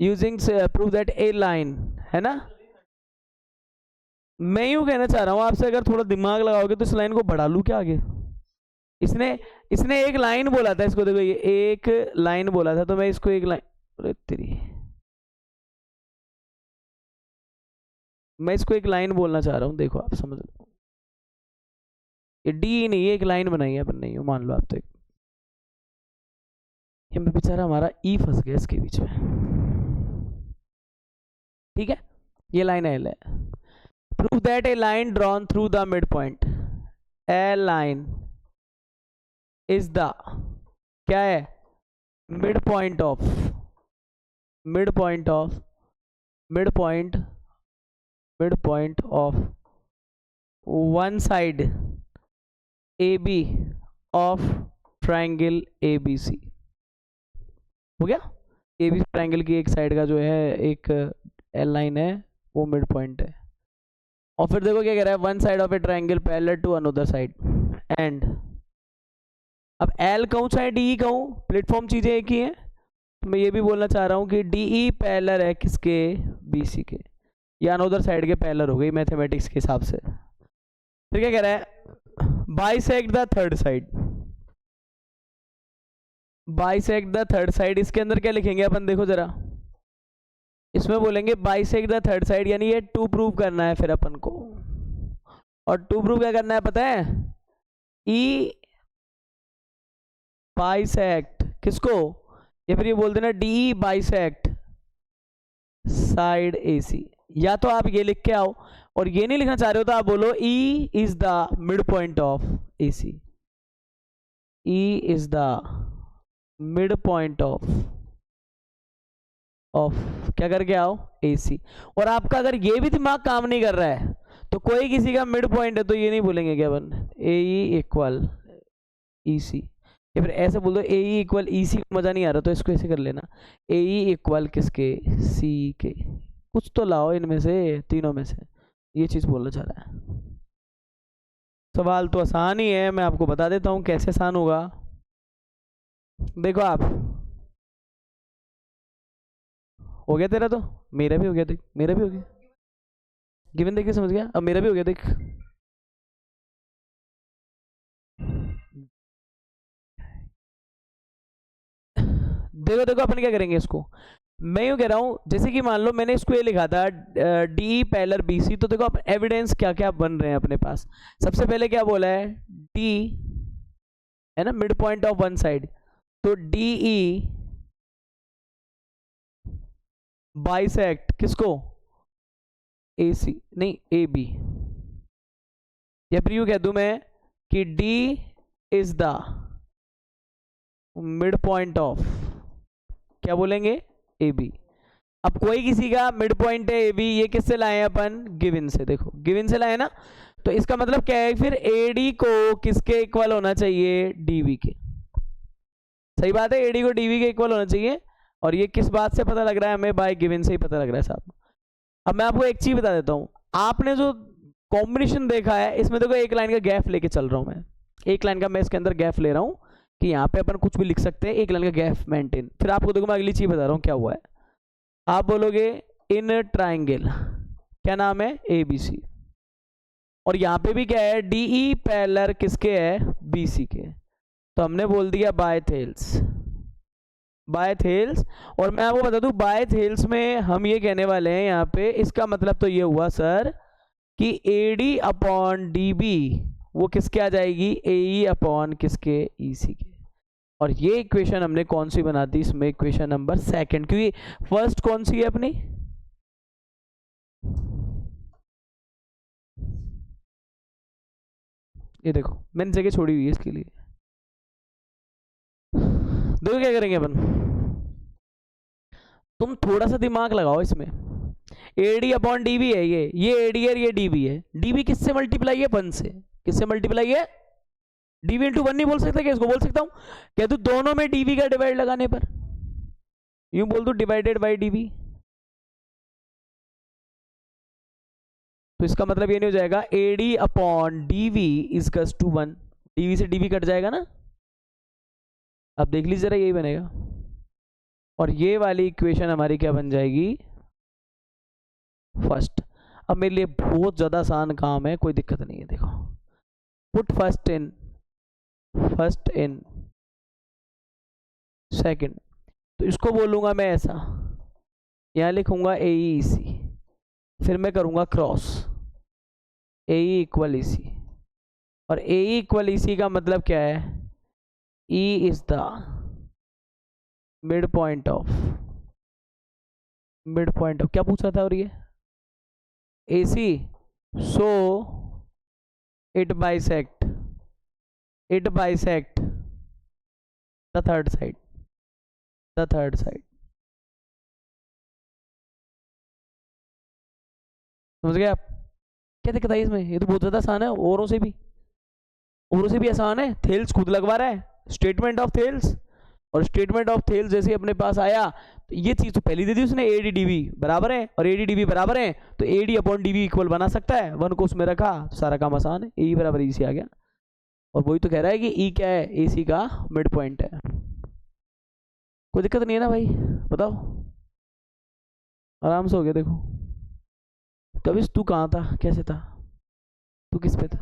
using prove that a line, है ना। मैं यूं कहना चाह रहा हूं आपसे, अगर थोड़ा दिमाग लगाओगे तो इस लाइन को बढ़ा लूं क्या आगे। इसने एक लाइन बोला था, इसको देखो ये एक लाइन बोला था, तो मैं इसको एक लाइन, अरे तेरी, मैं इसको एक लाइन बोलना चाह रहा हूं, देखो आप समझ लो। ये डी नहीं, ये एक लाइन बनाई है अपन ने, मान लो आप। तो ये बेचारा हमारा ई फंस गया इसके बीच में, ठीक है। ये लाइन एल है। Prove that a line drawn through the mid point, a line is the क्या है, mid point of one side A B of triangle A B C. हो गया, ए बी ट्राइंगल की एक साइड का जो है एक एल लाइन है, वो मिड पॉइंट है। और फिर देखो क्या कह रहा है, one side of a triangle parallel to another side, and अब एल कहूँ चाहे डी कहूँ, प्लेटफॉर्म चीजें एक ही हैं। तो मैं ये भी बोलना चाह रहा हूँ कि डी ई पैरेलल है किसके, बी सी के, या अनदर साइड के पैरेलल हो गई मैथमेटिक्स के हिसाब से। फिर क्या कह रहा है, बाइसेक्ट द थर्ड साइड, इसके अंदर क्या लिखेंगे अपन, देखो जरा, इसमें बोलेंगे बाइसेक्ट द थर्ड साइड, यानी ये टू प्रूव करना है फिर अपन को। और टू प्रूव क्या करना है पता है, ई बाइसेक्ट किसको, या फिर ये बोल देना डी बाइसेक्ट साइड ए सी। या तो आप ये लिख के आओ, और ये नहीं लिखना चाह रहे हो तो आप बोलो E is the mid point of A C, E is the mid point of क्या करके आओ, ए सी। और आपका अगर ये भी दिमाग काम नहीं कर रहा है, तो कोई किसी का मिड पॉइंट है तो ये नहीं बोलेंगे क्या अपन, ए ई इक्वल ई सी, या फिर ऐसे बोल दो ए ई इक्वल ई सी, मजा नहीं आ रहा तो इसको ऐसे कर लेना, ए ई इक्वल किसके, सी के। कुछ तो लाओ इनमें से, तीनों में से, ये चीज बोलना चाह रहा है। सवाल तो आसान ही है, मैं आपको बता देता हूं कैसे आसान होगा। देखो आप, हो गया तेरा, तो मेरा भी हो गया, देख मेरा भी हो गया, गिवन देख के समझ गया, अब मेरा भी हो गया, देख। देखो देखो अपन क्या करेंगे इसको, मैं यूं कह रहा हूं, जैसे कि मान लो मैंने इसको ये लिखा था डी पैरेलल बी सी। तो देखो आप एविडेंस क्या क्या बन रहे हैं अपने पास। सबसे पहले क्या बोला है, डी है ना, mid point of one side, तो डी ई बाइसेक्ट किसको, ए सी नहीं ए बी, या फिर यूं कह दूं मैं कि D is the mid point of, क्या बोलेंगे, ए बी। अब कोई किसी का मिड पॉइंट है ए बी, ये किससे लाए हैं अपन, गिवन से। देखो गिवन से लाए ना, तो इसका मतलब क्या है, फिर ए डी को किसके इक्वल होना चाहिए, डी बी के। सही बात है, एडी को डीवी के इक्वल होना चाहिए। और ये किस बात से पता लग रहा है हमें? बाय गिवन से ही पता लग रहा है साहब। अब मैं आपको एक चीज बता देता हूँ, आपने जो कॉम्बिनेशन देखा है इसमें देखो एक लाइन का गैप लेके चल रहा हूँ मैं, एक लाइन का मैं इसके अंदर गैप ले रहा हूँ कि यहाँ पे अपन कुछ भी लिख सकते हैं, एक लाइन का गैप मेंटेन। फिर आपको देखो मैं अगली चीज बता रहा हूँ क्या हुआ है। आप बोलोगे इन ट्राइंगल, क्या नाम है? ABC। और यहाँ पे भी क्या है? DE पैरेलल किसके है? BC के। तो हमने बोल दिया बाय थेल्स, बाय थेल्स। और मैं आपको बता दूं बाय थेल्स में हम ये कहने वाले हैं यहाँ पे, इसका मतलब तो ये हुआ सर कि AD अपॉन DB वो किसके आ जाएगी? AE अपॉन किसके? EC के। और ये इक्वेशन हमने कौन सी बना दी इसमें? इक्वेशन नंबर सेकंड, क्योंकि फर्स्ट कौन सी है अपनी? ये देखो मैंने जगह छोड़ी हुई है इसके लिए। देखो क्या करेंगे अपन, तुम थोड़ा सा दिमाग लगाओ इसमें। AD अपॉन DB है, ये AD है, ये DB है। DB किससे मल्टीप्लाई है? 1 से। किससे मल्टीप्लाई है? DB इंटू 1 नहीं बोल सकता क्या? इसको बोल सकता हूं क्या? तू दोनों में DB का डिवाइड लगाने पर यूं बोल दू डिवाइडेड बाय DB, तो इसका मतलब ये नहीं हो जाएगा AD अपॉन DV इजकस टू 1? DV से DB कट जाएगा ना। अब देख लीजिए जरा, यही बनेगा। और ये वाली इक्वेशन हमारी क्या बन जाएगी? फर्स्ट। अब मेरे लिए बहुत ज़्यादा आसान काम है, कोई दिक्कत नहीं है। देखो पुट फर्स्ट इन सेकंड, तो इसको बोलूँगा मैं ऐसा, यहाँ लिखूँगा AEC, फिर मैं करूँगा क्रॉस AE इक्वल EC। और AE इक्वल EC का मतलब क्या है? E is the mid point of क्या पूछ रहा था? और ये AC, so it bisect the third side, समझ गए आप? क्या दिक्कत आई इसमें? ये तो बहुत ज्यादा आसान है, औरों से भी आसान है। थेल्स खुद लगवा रहा है, स्टेटमेंट ऑफ थेल्स। और स्टेटमेंट ऑफ थेल्स जैसे अपने पास आया तो ये चीज तो पहली दे दी उसने, AD DB बराबर है, और AD DB बराबर है तो AD अपॉन DB इक्वल बना सकता है। 1 को उसमें रखा तो सारा काम आसान है, AE बराबर EC आ गया। और वही तो कह रहा है कि E क्या है? AC का मिड पॉइंट है। कोई दिक्कत नहीं है ना भाई? बताओ, आराम से हो गया। देखो कविश तू कहाँ था, कैसे था, तू किस पे था?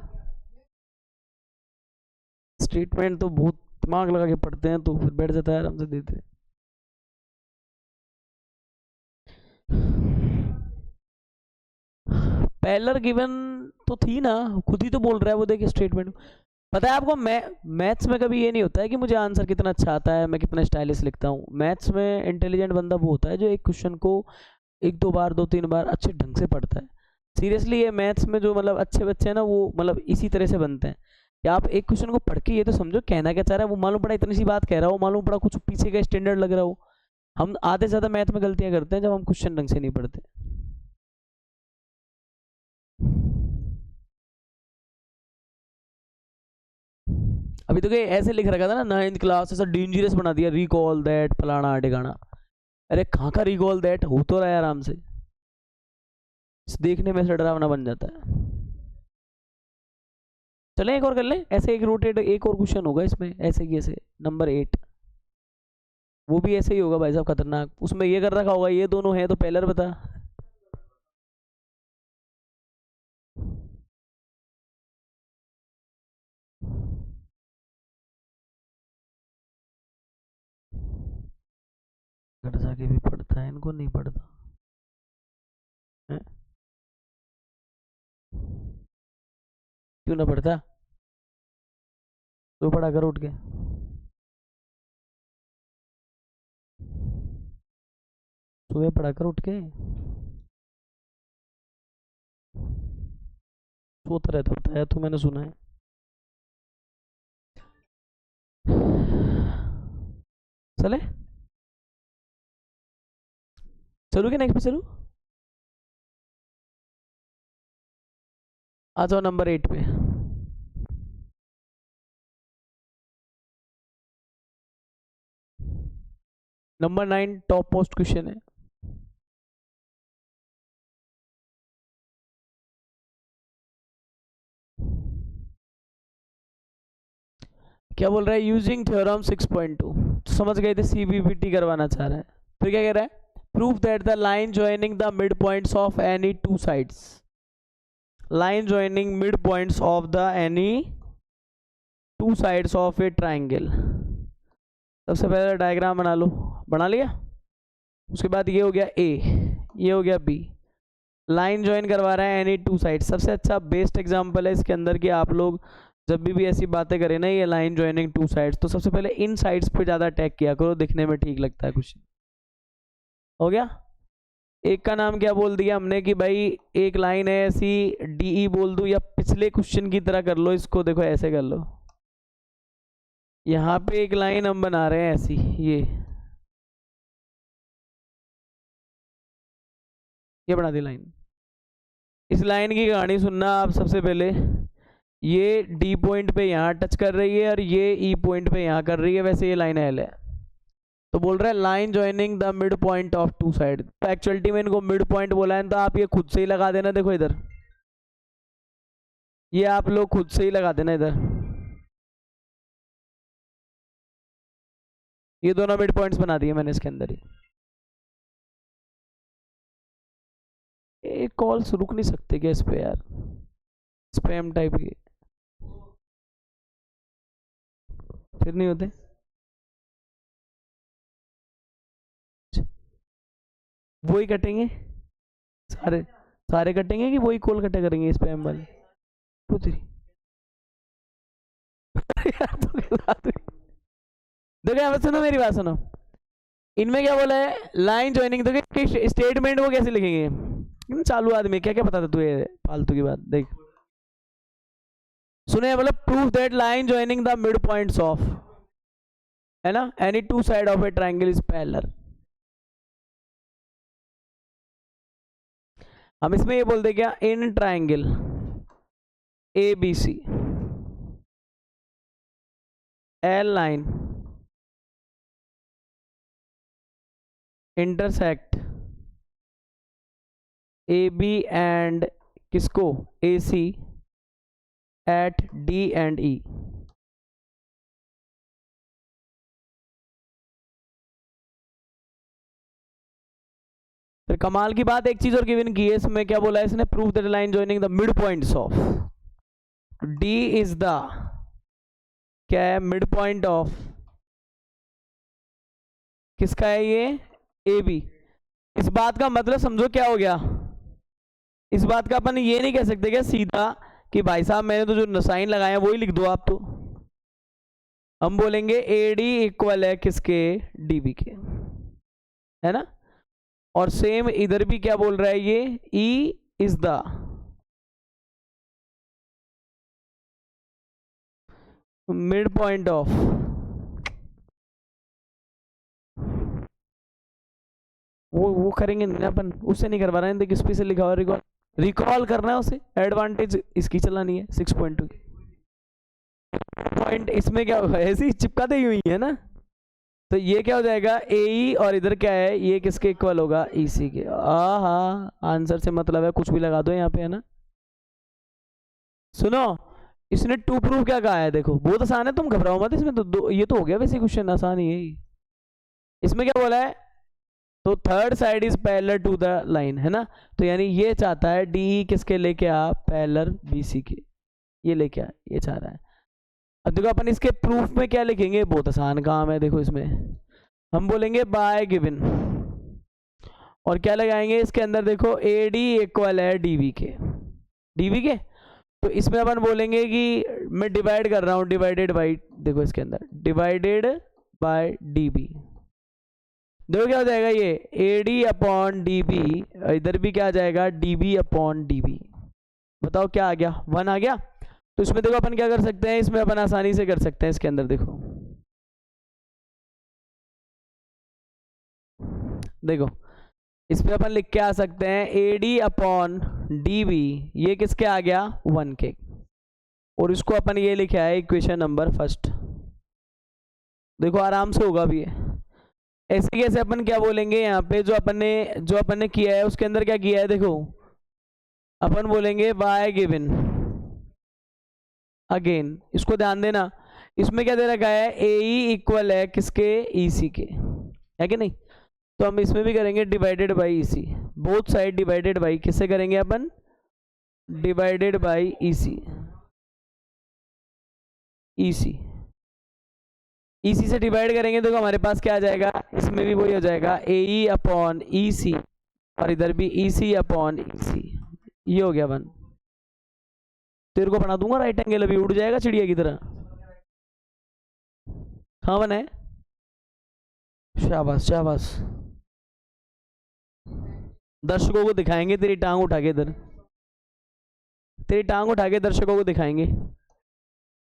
स्टेटमेंट तो बहुत दिमाग लगा के पढ़ते हैं तो फिर बैठ जाता है, आराम से देते हैं। पैरेलल गिवन तो थी ना, खुद ही तो बोल रहा है वो, देखिए स्टेटमेंट। पता है आपको, मैथ्स में कभी ये नहीं होता है कि मुझे आंसर कितना अच्छा आता है, मैं कितना स्टाइलिश लिखता हूँ। मैथ्स में इंटेलिजेंट बंदा वो होता है जो एक क्वेश्चन को एक दो बार, 2-3 बार अच्छे ढंग से पढ़ता है। सीरियसली ये मैथ्स में जो मतलब अच्छे बच्चे हैं ना, वो मतलब इसी तरह से बनते हैं कि आप एक क्वेश्चन को पढ़ के ये तो समझो कहना क्या चाह रहा है। वो मालूम पड़ा इतनी सी बात कह रहा हो, मालूम पड़ा कुछ पीछे का स्टैंडर्ड लग रहा हो। हम आधे से ज़्यादा मैथ में गलतियां करते हैं जब हम क्वेश्चन ढंग से नहीं पढ़ते। अभी तो ऐसे लिख रखा था ना 9th क्लास, ऐसा डेंजरस बना दिया, रिकॉल दैट फलाना ठिकाना। अरे कहाँ का रिकॉल दैट, हो तो रहा है आराम से, देखने में से डरावना बन जाता है। चलें एक और कर लें, ऐसे एक रोटेट, एक और क्वेश्चन होगा इसमें ऐसे की ऐसे, नंबर 8। वो भी ऐसे ही होगा भाई साहब, खतरनाक। उसमें ये कर रखा होगा, ये दोनों है तो पहले बता। घर जाके भी पढ़ता है, इनको नहीं पढ़ता है? क्यों ना पढ़ता? तो पढ़ा कर उठ के, सुबह पढ़ा कर उठ के। सोता रहता होता है तो मैंने सुना है। चले चलू कि नेक्स्ट पे चलू? आ जाओ नंबर 8 पे। नंबर 9 टॉप मोस्ट क्वेश्चन है। क्या बोल रहा है, यूजिंग थ्योरम 6.2। तो समझ गए थे, सीबीपीटी करवाना चाह रहा है। फिर क्या कह रहा है, prove that the line joining the mid points of any two sides, line joining mid points of the any two sides of a triangle. सबसे पहले डायग्राम बना लो, बना लिया। उसके बाद ये हो गया ए, ये हो गया बी, लाइन ज्वाइन करवा रहा है एनी टू साइड। सबसे अच्छा बेस्ट एग्जांपल है इसके अंदर कि आप लोग जब भी ऐसी बातें करें ना, ये लाइन ज्वाइनिंग टू साइड्स, तो सबसे पहले इन साइड्स पे ज़्यादा अटैक किया करो, दिखने में ठीक लगता है कुछ। हो गया। एक का नाम क्या बोल दिया हमने कि भाई एक लाइन है ऐसी, डीई बोल दूं या पिछले क्वेश्चन की तरह कर लो इसको, देखो ऐसे कर लो। यहाँ पे एक लाइन हम बना रहे हैं ऐसी, ये बना दी लाइन। इस लाइन की कहानी सुनना आप सबसे पहले। ये डी पॉइंट पे यहाँ टच कर रही है और ये ई पॉइंट पे यहाँ कर रही है, वैसे ये लाइन एल है। तो बोल रहा है line joining the mid point of two side. तो एक्चुअलिटी में इनको मिड पॉइंट बोला है, तो आप ये खुद से ही लगा देना। देखो इधर, ये आप लोग खुद से ही लगा देना इधर। ये दोनों मिड पॉइंट्स बना दिए मैंने इसके अंदर ही। एक कॉल्स रुक नहीं सकते क्या इस पे यार, स्पैम टाइप के फिर नहीं होते। वो ही कटेंगे सारे, सारे कटेंगे कि वही कॉल कटे करेंगे स्पैम वाले। तो तेरी यार देखो यहाँ पे सुनो, मेरी बात सुनो। इनमें क्या बोला है, लाइन ज्वाइनिंग, देखो स्टेटमेंट वो कैसे लिखेंगे। चालू आदमी क्या क्या बताता तू, ये फालतू की बात देख। सुने मतलब proof that line joining the mid points of, है ना, any two side of a triangle is parallel. हम इसमें ये बोलते क्या, in triangle A B C L line intersect A B and किसको, A C at D and E. फिर कमाल की बात एक चीज और गिवन की है इसमें, क्या बोला है इसने, prove that line joining the mid points of D is the, क्या है, मिड पॉइंट ऑफ किसका है, ये ए बी। इस बात का मतलब समझो क्या हो गया, इस बात का अपन ये नहीं कह सकते क्या सीधा कि भाई साहब मैंने तो जो साइन लगाए हैं वही लिख दो आप। तो हम बोलेंगे ए डी इक्वल है किसके, डी बी के, है ना। और सेम इधर भी क्या बोल रहा है ये, ई is the mid point of, वो करेंगे नहीं अपन, उससे नहीं करवा रहे हैं। देखिए इस पे से लिखा हुआ रिकॉल करना है उसे, एडवांटेज इसकी चलानी है 6.2 की। पॉइंट इसमें क्या होगा, ऐसे ही चिपकाते ही हुई है ना। तो ये क्या हो जाएगा, ए ई, और इधर क्या है, ये किसके इक्वल होगा, ई सी के। हाँ, आंसर से मतलब है, कुछ भी लगा दो यहाँ पे, है ना। सुनो, इसने टू प्रूफ क्या कहा है, देखो बहुत आसान है, तुम घबराओ मत इसमें। तो ये तो हो गया वैसे क्वेश्चन, आसान ही है। इसमें क्या बोला है, तो third side is parallel to the line, है ना। तो यानी ये चाहता है डी किसके लेके आ, पैरेलल बी सी के, ये लेके आ, ये चाह रहा है। अब देखो अपन इसके प्रूफ में क्या लिखेंगे, बहुत आसान काम है। देखो इसमें हम बोलेंगे बाय गिवन, और क्या लगाएंगे इसके अंदर, देखो ए डी इक्वल है डीवी के, डीवी के। तो इसमें अपन बोलेंगे कि मैं डिवाइड कर रहा हूँ, डिवाइडेड बाई, देखो इसके अंदर डिवाइडेड बाय डी बी। देखो क्या हो जाएगा, ये A D upon D B, इधर भी क्या आ जाएगा, D B upon D B. बताओ क्या आ गया, 1 आ गया। तो इसमें देखो अपन क्या कर सकते हैं, इसमें अपन आसानी से कर सकते हैं। इसके अंदर देखो, देखो इस पे अपन लिख के आ सकते हैं A D upon D B, ये किसके आ गया, 1 के। और इसको अपन ये लिखा है इक्वेशन नंबर फर्स्ट। देखो आराम से होगा भी है। ऐसे कैसे अपन क्या बोलेंगे यहाँ पे, जो अपन ने किया है उसके अंदर क्या किया है देखो, अपन बोलेंगे y गिवन। अगेन इसको ध्यान देना, इसमें क्या दे रखा है, AE इक्वल है किसके, EC के, है कि नहीं। तो हम इसमें भी करेंगे divided by EC, both side divided by, किससे करेंगे अपन, डिवाइडेड बाई EC। EC से डिवाइड करेंगे तो हमारे पास क्या आ जाएगा, इसमें भी वही हो जाएगा AE अपॉन EC, और इधर भी EC अपॉन EC, ये हो गया वन। तेरे को बना दूंगा राइट एंगल, अभी उड़ जाएगा चिड़िया की तरह। हाँ बना है, शाबाश शाबाश। दर्शकों को दिखाएंगे तेरी टांग उठा के, इधर तेरी टांग उठा के दर्शकों को दिखाएंगे,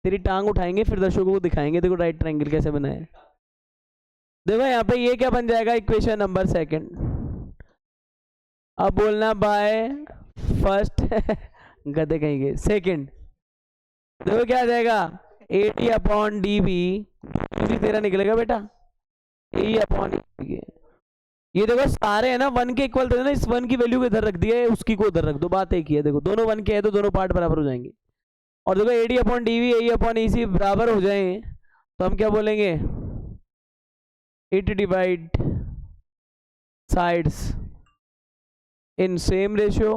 तेरी टांग उठाएंगे फिर दर्शकों को दिखाएंगे देखो राइट ट्रायंगल कैसे बना है। देखो यहाँ पे ये क्या बन जाएगा, इक्वेशन नंबर सेकंड। अब बोलना बाय फर्स्ट गधे कहीं के सेकंड। देखो क्या आ जाएगा, AD अपॉन DB, तेरा निकलेगा बेटा AE अपॉन EB। ये देखो सारे है ना वन के इक्वल थे ना, इस वन की वैल्यू को इधर रख दिया है, उसकी को उधर रख दो, बात एक ही है। देखो दोनों वन के है तो दोनों पार्ट बराबर हो जाएंगे। और देखो AD upon DB AE upon EC बराबर हो जाए तो हम क्या बोलेंगे, it divide sides in same ratio.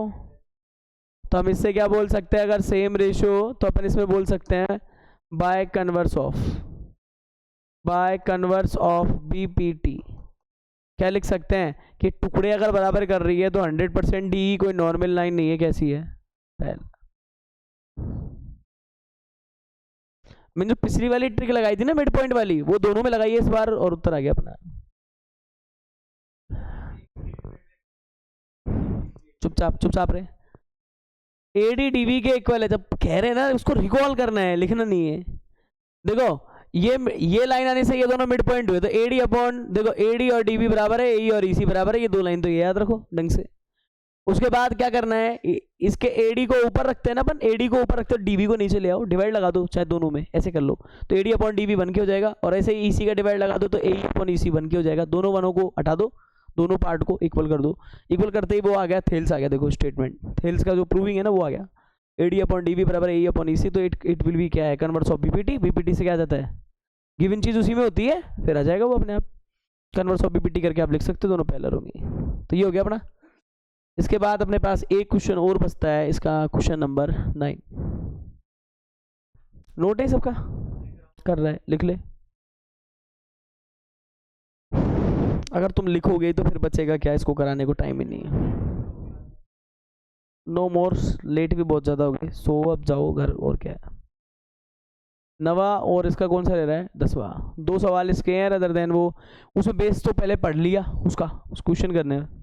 तो हम इससे क्या बोल सकते हैं, अगर सेम रेशियो तो अपन इसमें बोल सकते हैं बाय कन्वर्स ऑफ BPT। क्या लिख सकते हैं कि टुकड़े अगर बराबर कर रही है तो 100% DE कोई नॉर्मल लाइन नहीं है, कैसी है, मैंने जो पिछली वाली ट्रिक लगाई थी ना मिड पॉइंट वाली, वो दोनों में लगाई है इस बार और उत्तर आ गया अपना। चुपचाप रहे। AD DB के इक्वल है, जब कह रहे हैं ना उसको रिकॉल करना है, लिखना नहीं है। देखो ये लाइन आने से ये दोनों मिड पॉइंट हुए, तो AD अपॉन, देखो AD और DB बराबर है, AE और EC बराबर है, ये दो लाइन तो ये याद रखो ढंग से। उसके बाद क्या करना है, इसके AD को ऊपर रखते हैं ना अपन, AD को ऊपर रखते हो, DB को नीचे ले आओ, डिवाइड लगा दो चाहे दोनों में, ऐसे कर लो तो AD अपॉन DB बन के हो जाएगा। और ऐसे ही EC का डिवाइड लगा दो तो AE अपॉन EC बन के हो जाएगा। दोनों वनों को हटा दो, दोनों पार्ट को इक्वल कर दो। इक्वल करते ही वो आ गया थेल्स आ गया, देखो स्टेटमेंट थेल्स का जो प्रूविंग है ना वो आ गया। AD अपॉन DB बराबर AE अपॉन EC, तो इट विल बी क्या है, कन्वर्स ऑफ BPT। BPT से क्या आ जाता है, गिवन चीज उसी में होती है, फिर आ जाएगा वो अपने आप। कन्वर्स ऑफ BPT करके आप लिख सकते हो, दोनों पैरेलल होंगे। तो ये हो गया अपना। इसके बाद अपने पास एक क्वेश्चन और बचता है, इसका क्वेश्चन नंबर 9। नोट है सबका, कर रहा है, लिख ले। अगर तुम लिखोगे तो फिर बचेगा क्या, इसको कराने को टाइम ही नहीं है। नो मोर, लेट भी बहुत ज़्यादा हो गई, सो अब जाओ घर, और क्या है। नवा और इसका कौन सा ले रहा है, 10वां। 2 सवाल इसके हैं, अदर देन वो उसमें बेस तो पहले पढ़ लिया उसका, उस क्वेश्चन करने में।